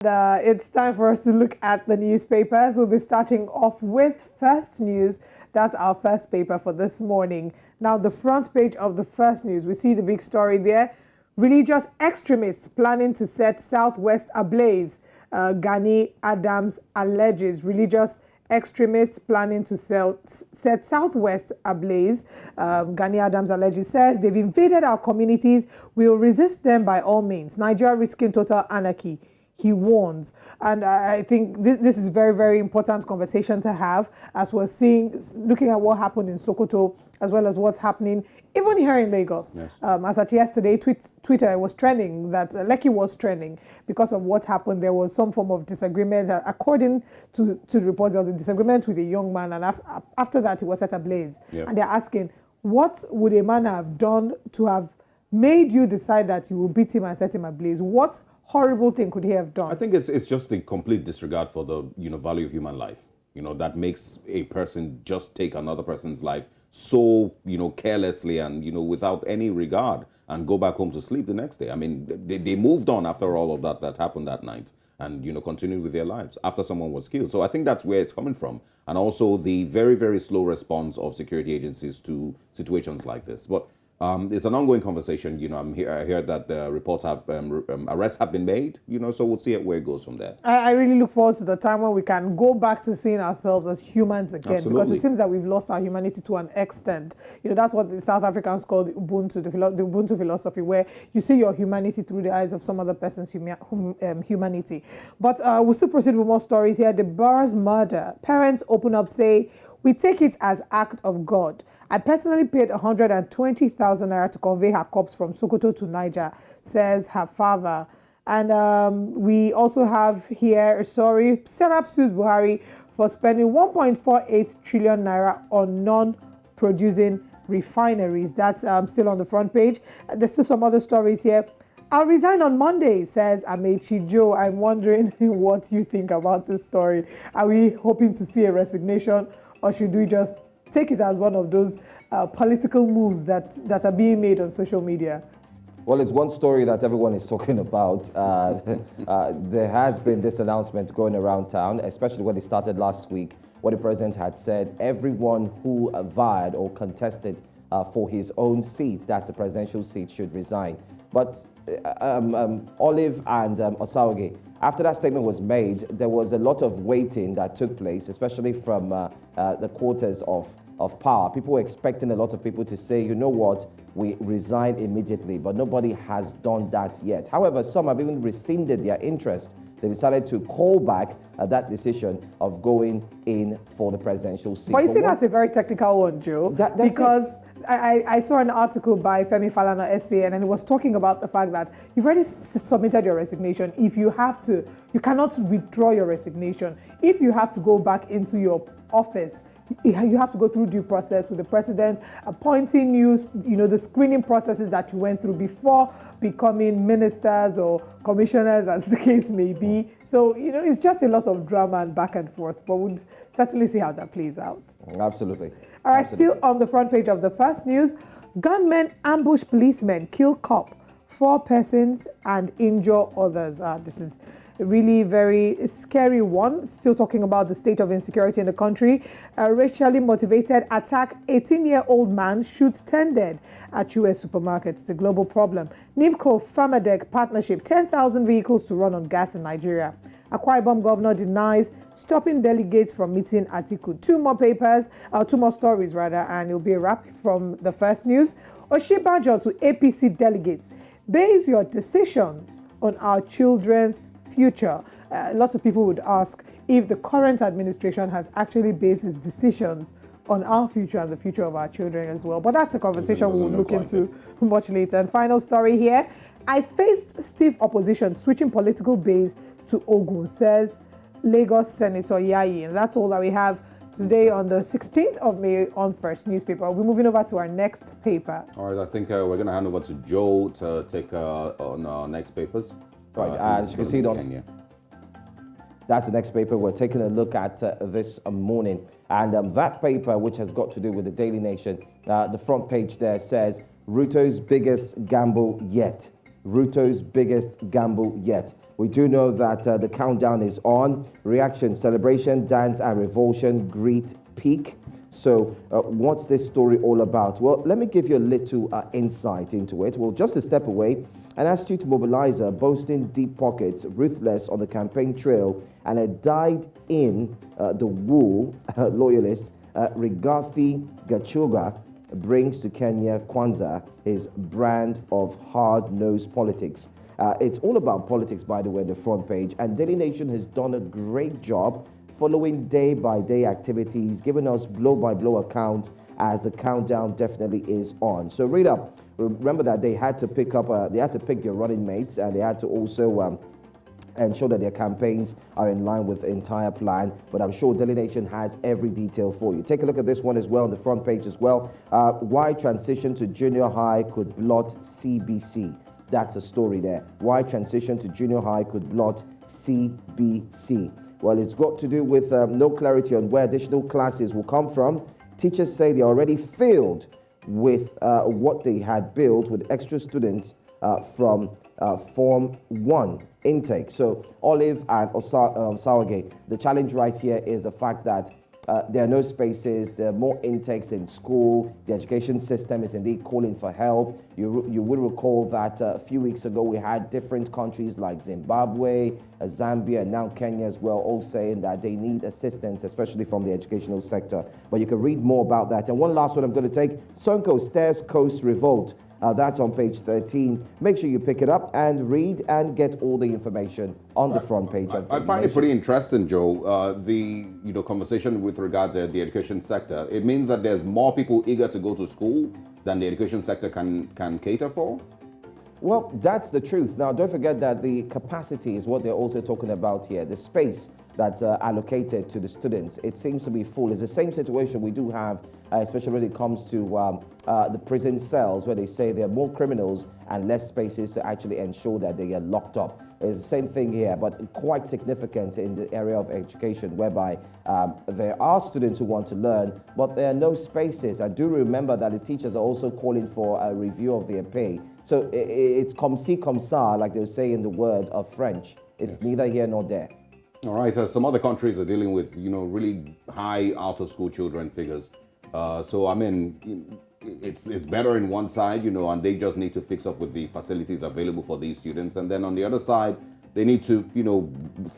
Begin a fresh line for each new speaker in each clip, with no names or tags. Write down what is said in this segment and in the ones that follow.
It's time for us to look at the newspapers. We'll be starting off with First News. That's our first paper for this morning. Now, the front page of the First News, we see the big story there. Religious extremists planning to set Southwest ablaze. Gani Adams alleges religious extremists planning to set Southwest ablaze. Gani Adams alleges says they've invaded our communities. We'll resist them by all means. Nigeria risking total anarchy, he warns. And I think this is very, very important conversation to have as we're looking at what happened in Sokoto, as well as what's happening even here in Lagos. Yes. As at yesterday, Twitter was trending, that Lekki was trending because of what happened. There was some form of disagreement. According to the reports, there was a disagreement with a young man, and after that, he was set ablaze. Yep. And they're asking, what would a man have done to have made you decide that you will beat him and set him ablaze? What horrible thing could he have done?
I think it's just a complete disregard for the value of human life. That makes a person just take another person's life so carelessly and without any regard, and go back home to sleep the next day. I mean, they moved on after all of that happened that night, and continued with their lives after someone was killed. So I think that's where it's coming from, and also the very, very slow response of security agencies to situations like this. But it's an ongoing conversation. I hear that the reports have arrests have been made. So we'll see where it goes from there.
I really look forward to the time when we can go back to seeing ourselves as humans again. Absolutely. Because it seems that we've lost our humanity to an extent. That's what the South Africans call the Ubuntu philosophy, where you see your humanity through the eyes of some other person's humanity. But we'll still proceed with more stories here. The Barr's murder. Parents open up, say, we take it as act of God. I personally paid 120,000 naira to convey her corpse from Sokoto to Niger, says her father. And we also have here, Serap sues Buhari for spending 1.48 trillion naira on non-producing refineries. That's still on the front page. There's still some other stories here. I'll resign on Monday, says Amechi Joe. I'm wondering what you think about this story. Are we hoping to see a resignation, or should we just take it as one of those political moves that are being made on social media?
Well, it's one story that everyone is talking about. There has been this announcement going around town, especially when it started last week, where the president had said everyone who vied or contested for his own seat, that's the presidential seat, should resign. But Olive and Osaoge, after that statement was made, there was a lot of waiting that took place, especially from the quarters of power. People were expecting a lot of people to say, you know what, we resign immediately, but nobody has done that yet. However, some have even rescinded their interest. They decided to call back that decision of going in for the presidential seat.
But you see, that's a very technical one, Joe, because I saw an article by Femi Falana SAN, and it was talking about the fact that you've already submitted your resignation. If you have to, you cannot withdraw your resignation. If you have to go back into your office, you have to go through due process with the president appointing you, the screening processes that you went through before becoming ministers or commissioners, as the case may be. So, it's just a lot of drama and back and forth, but we'll certainly see how that plays out.
Absolutely.
All right, still on the front page of the First News, gunmen ambush policemen, kill cop, 4 persons and injure others. This is a really very scary one. Still talking about the state of insecurity in the country. A racially motivated attack, 18-year-old man shoots 10 dead at US supermarkets. It's a global problem. NIMCO Farmadec partnership, 10,000 vehicles to run on gas in Nigeria. Akwa Ibom governor denies stopping delegates from meeting Atiku. Two more stories, and it'll be a wrap from the First News. Oshibajo to APC delegates. Base your decisions on our children's future. Lots of people would ask if the current administration has actually based its decisions on our future and the future of our children as well. But that's a conversation we'll look into much later. And final story here. I faced stiff opposition switching political base to Ogun, says Lagos Senator Yayi. And that's all that we have today on the 16th of May on First Newspaper. We're moving over to our next paper.
All right, I think we're going to hand over to Joe to take on our next papers.
Right, as you can see, that's the next paper we're taking a look at this morning. And that paper, which has got to do with the Daily Nation, the front page there says, Ruto's biggest gamble yet. Ruto's biggest gamble yet. We do know that the countdown is on. Reaction, celebration, dance, and revulsion greet peak. So, what's this story all about? Well, let me give you a little insight into it. Well, just a step away, an astute mobilizer boasting deep pockets, ruthless on the campaign trail, and a dyed-in the wool loyalist, Rigathi Gachagua, brings to Kenya Kwanzaa his brand of hard-nosed politics. It's all about politics, by the way, the front page. And Daily Nation has done a great job following day-by-day activities, giving us blow-by-blow account as the countdown definitely is on. So read up. Remember that they had to pick their running mates, and they had to also ensure that their campaigns are in line with the entire plan. But I'm sure Daily Nation has every detail for you. Take a look at this one as well on the front page as well. Why transition to junior high could blot CBC. That's a story there. Why transition to junior high could blot CBC. Well, it's got to do with no clarity on where additional classes will come from. Teachers say they already filled with what they had built with extra students from Form 1 intake. So Olive and Sawage, the challenge right here is the fact that there are no spaces, there are more intakes in school, the education system is indeed calling for help. You will recall that a few weeks ago we had different countries like Zimbabwe, Zambia, and now Kenya as well, all saying that they need assistance, especially from the educational sector. But you can read more about that. And one last one I'm going to take, Sonko stares Coast Revolt. That's on page 13. Make sure you pick it up and read and get all the information on the front page.
I find it pretty interesting, Joe, the conversation with regards to the education sector. It means that there's more people eager to go to school than the education sector can cater for.
Well, that's the truth. Now, don't forget that the capacity is what they're also talking about here. The space that's allocated to the students, it seems to be full. It's the same situation we do have, especially when it comes to the prison cells, where they say there are more criminals and less spaces to actually ensure that they get locked up. It's the same thing here, but quite significant in the area of education, whereby there are students who want to learn, but there are no spaces. I do remember that the teachers are also calling for a review of their pay. So it's comme ci, comme ça, like they say in the word of French. It's neither here nor there.
All right, some other countries are dealing with, really high out-of-school children figures. So, I mean, it's better in one side, and they just need to fix up with the facilities available for these students. And then on the other side, they need to,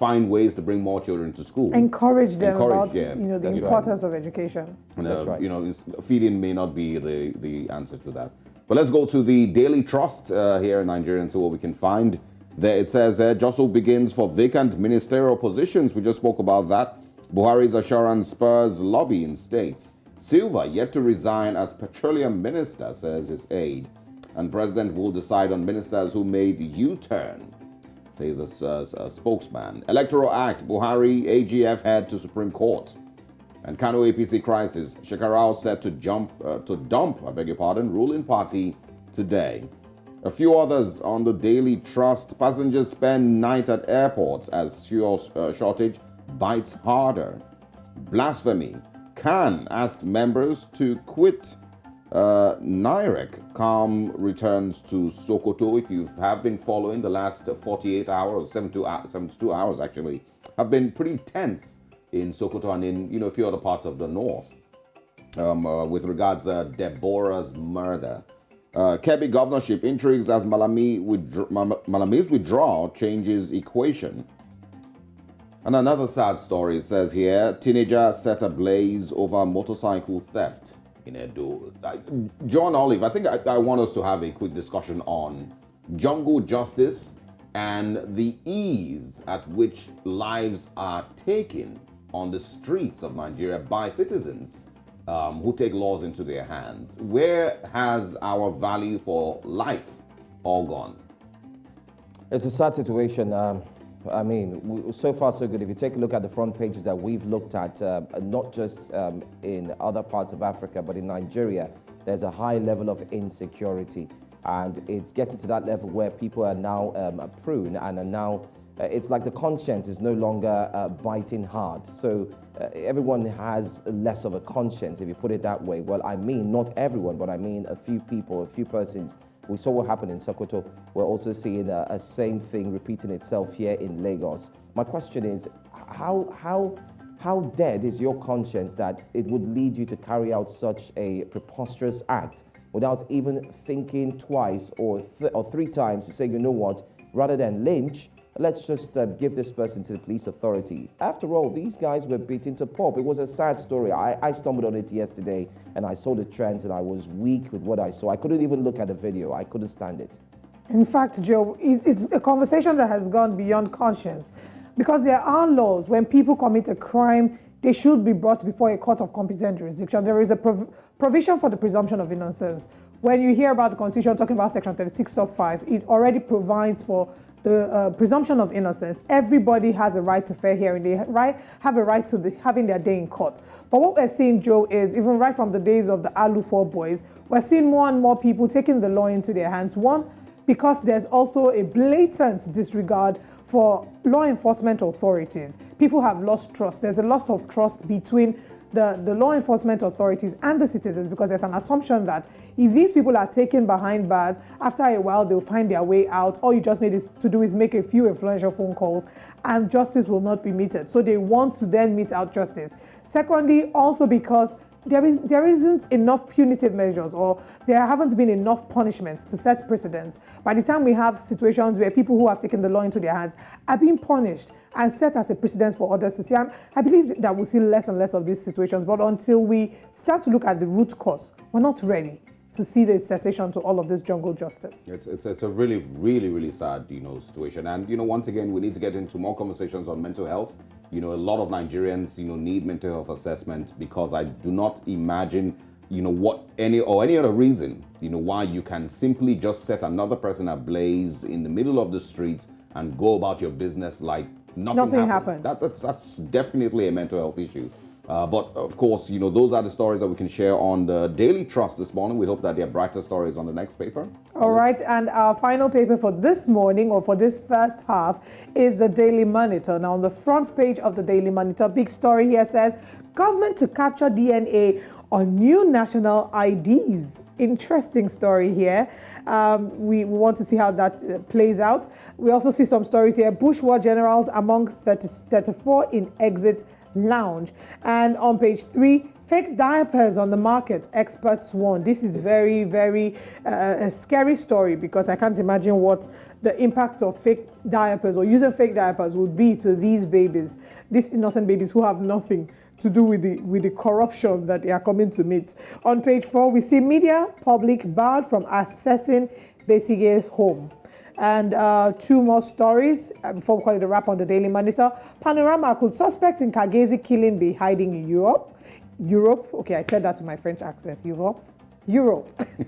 find ways to bring more children to school.
Encourage them about,
yeah.
the importance of education.
And,
That's right.
Feeding may not be the answer to that. But let's go to the Daily Trust here in Nigeria and see what we can find. There it says, jostle begins for vacant ministerial positions. We just spoke about that. Buhari's assurance spurs lobby in states. Silva yet to resign as petroleum minister, says his aide. And president will decide on ministers who made U-turn, says a spokesman. Electoral Act, Buhari, AGF head to Supreme Court. And Kano APC crisis, Shekarau set to dump, ruling party today. A few others on the Daily Trust. Passengers spend night at airports as fuel shortage bites harder. Blasphemy. Khan asks members to quit NIREC. Calm returns to Sokoto. If you have been following the last 48 hours, 72 hours actually, have been pretty tense in Sokoto and in a few other parts of the north with regards to Deborah's murder. Kebbi governorship intrigues as Malami's withdrawal changes equation. And another sad story says here, teenager set ablaze over motorcycle theft in Edo. John Olive, I think I want us to have a quick discussion on jungle justice and the ease at which lives are taken on the streets of Nigeria by citizens who take laws into their hands. Where has our value for life all gone?
It's a sad situation. I mean, so far so good. If you take a look at the front pages that we've looked at, not just in other parts of Africa, but in Nigeria, there's a high level of insecurity. And it's getting to that level where people are now pruned and are now, it's like the conscience is no longer biting hard. So everyone has less of a conscience, if you put it that way. Well, I mean, not everyone, but I mean a few people, a few persons We saw what happened in Sokoto. We're also seeing a same thing repeating itself here in Lagos. My question is, how dead is your conscience that it would lead you to carry out such a preposterous act without even thinking twice or three times to say, you know what, rather than lynch, let's just give this person to the police authority. After all, these guys were beaten to pulp. It was a sad story. I stumbled on it yesterday and I saw the trends and I was weak with what I saw. I couldn't even look at the video. I couldn't stand it.
In fact, Joe, it's a conversation that has gone beyond conscience, because there are laws. When people commit a crime, they should be brought before a court of competent jurisdiction. There is a provision for the presumption of innocence. When you hear about the Constitution talking about Section 36 sub 5, it already provides for the presumption of innocence. Everybody has a right to fair hearing. They have a right to having their day in court. But what we're seeing, Joe, is even right from the days of the Alu 4 boys, we're seeing more and more people taking the law into their hands. One, because there's also a blatant disregard for law enforcement authorities. People have lost trust. There's a loss of trust between the law enforcement authorities and the citizens, because there's an assumption that if these people are taken behind bars, after a while they'll find their way out. All you just need to do is make a few influential phone calls and justice will not be meted. So they want to then mete out justice. Secondly, also because there isn't enough punitive measures, or there haven't been enough punishments to set precedents. By the time we have situations where people who have taken the law into their hands are being punished and set as a precedent for others to see, I believe that we'll see less and less of these situations. But until we start to look at the root cause, we're not ready to see the cessation to all of this jungle justice.
It's a really, really, really sad, situation. And, once again, we need to get into more conversations on mental health. A lot of Nigerians, need mental health assessment, because I do not imagine, what any other reason, why you can simply just set another person ablaze in the middle of the street and go about your business like nothing happened. That's definitely a mental health issue. But of course, those are the stories that we can share on the Daily Trust this morning. We hope that there are brighter stories on the next paper.
All right, and our final paper for this morning, or for this first half, is the Daily Monitor. Now, on the front page of the Daily Monitor, big story here says, government to capture DNA on new national IDs. Interesting story here. We want to see how that plays out. We also see some stories here. Bush war generals among 34 in exit lounge. And on page 3, fake diapers on the market, experts warn. This is very, very a scary story, because I can't imagine what the impact of fake diapers or using fake diapers would be to these babies, these innocent babies who have nothing to do with the corruption that they are coming to meet. On page 4, we see media public barred from accessing Besigye home. And 2 more stories before we call it a wrap on the Daily Monitor. Panorama: could suspect in Kagezi killing be hiding in Europe? Okay, I said that to my French accent. Europe.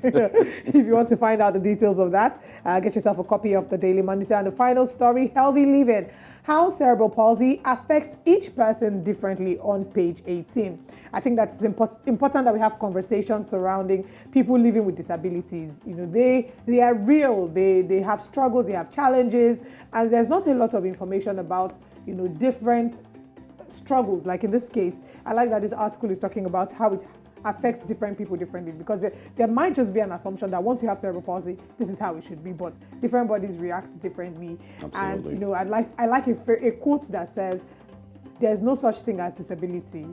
If you want to find out the details of that, get yourself a copy of the Daily Monitor. And the final story, healthy living: how cerebral palsy affects each person differently, on page 18. I think that's important that we have conversations surrounding people living with disabilities. They are real. They have struggles, they have challenges, and there's not a lot of information about, different struggles. Like in this case, I like that this article is talking about how it affects different people differently, because there might just be an assumption that once you have cerebral palsy, this is how it should be, but different bodies react differently.
Absolutely.
And I like a quote that says, there's no such thing as disability,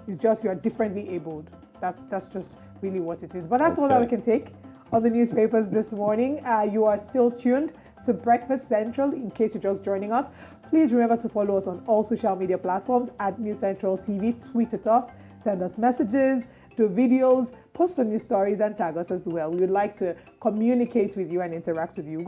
it's just you're differently abled. That's just really what it is. But that's all that we can take on the newspapers this morning. You are still tuned to Breakfast Central. In case you're just joining us, please remember to follow us on all social media platforms at News Central TV. Tweet at us, send us messages, do videos, post on news stories, and tag us as well. We would like to communicate with you and interact with you.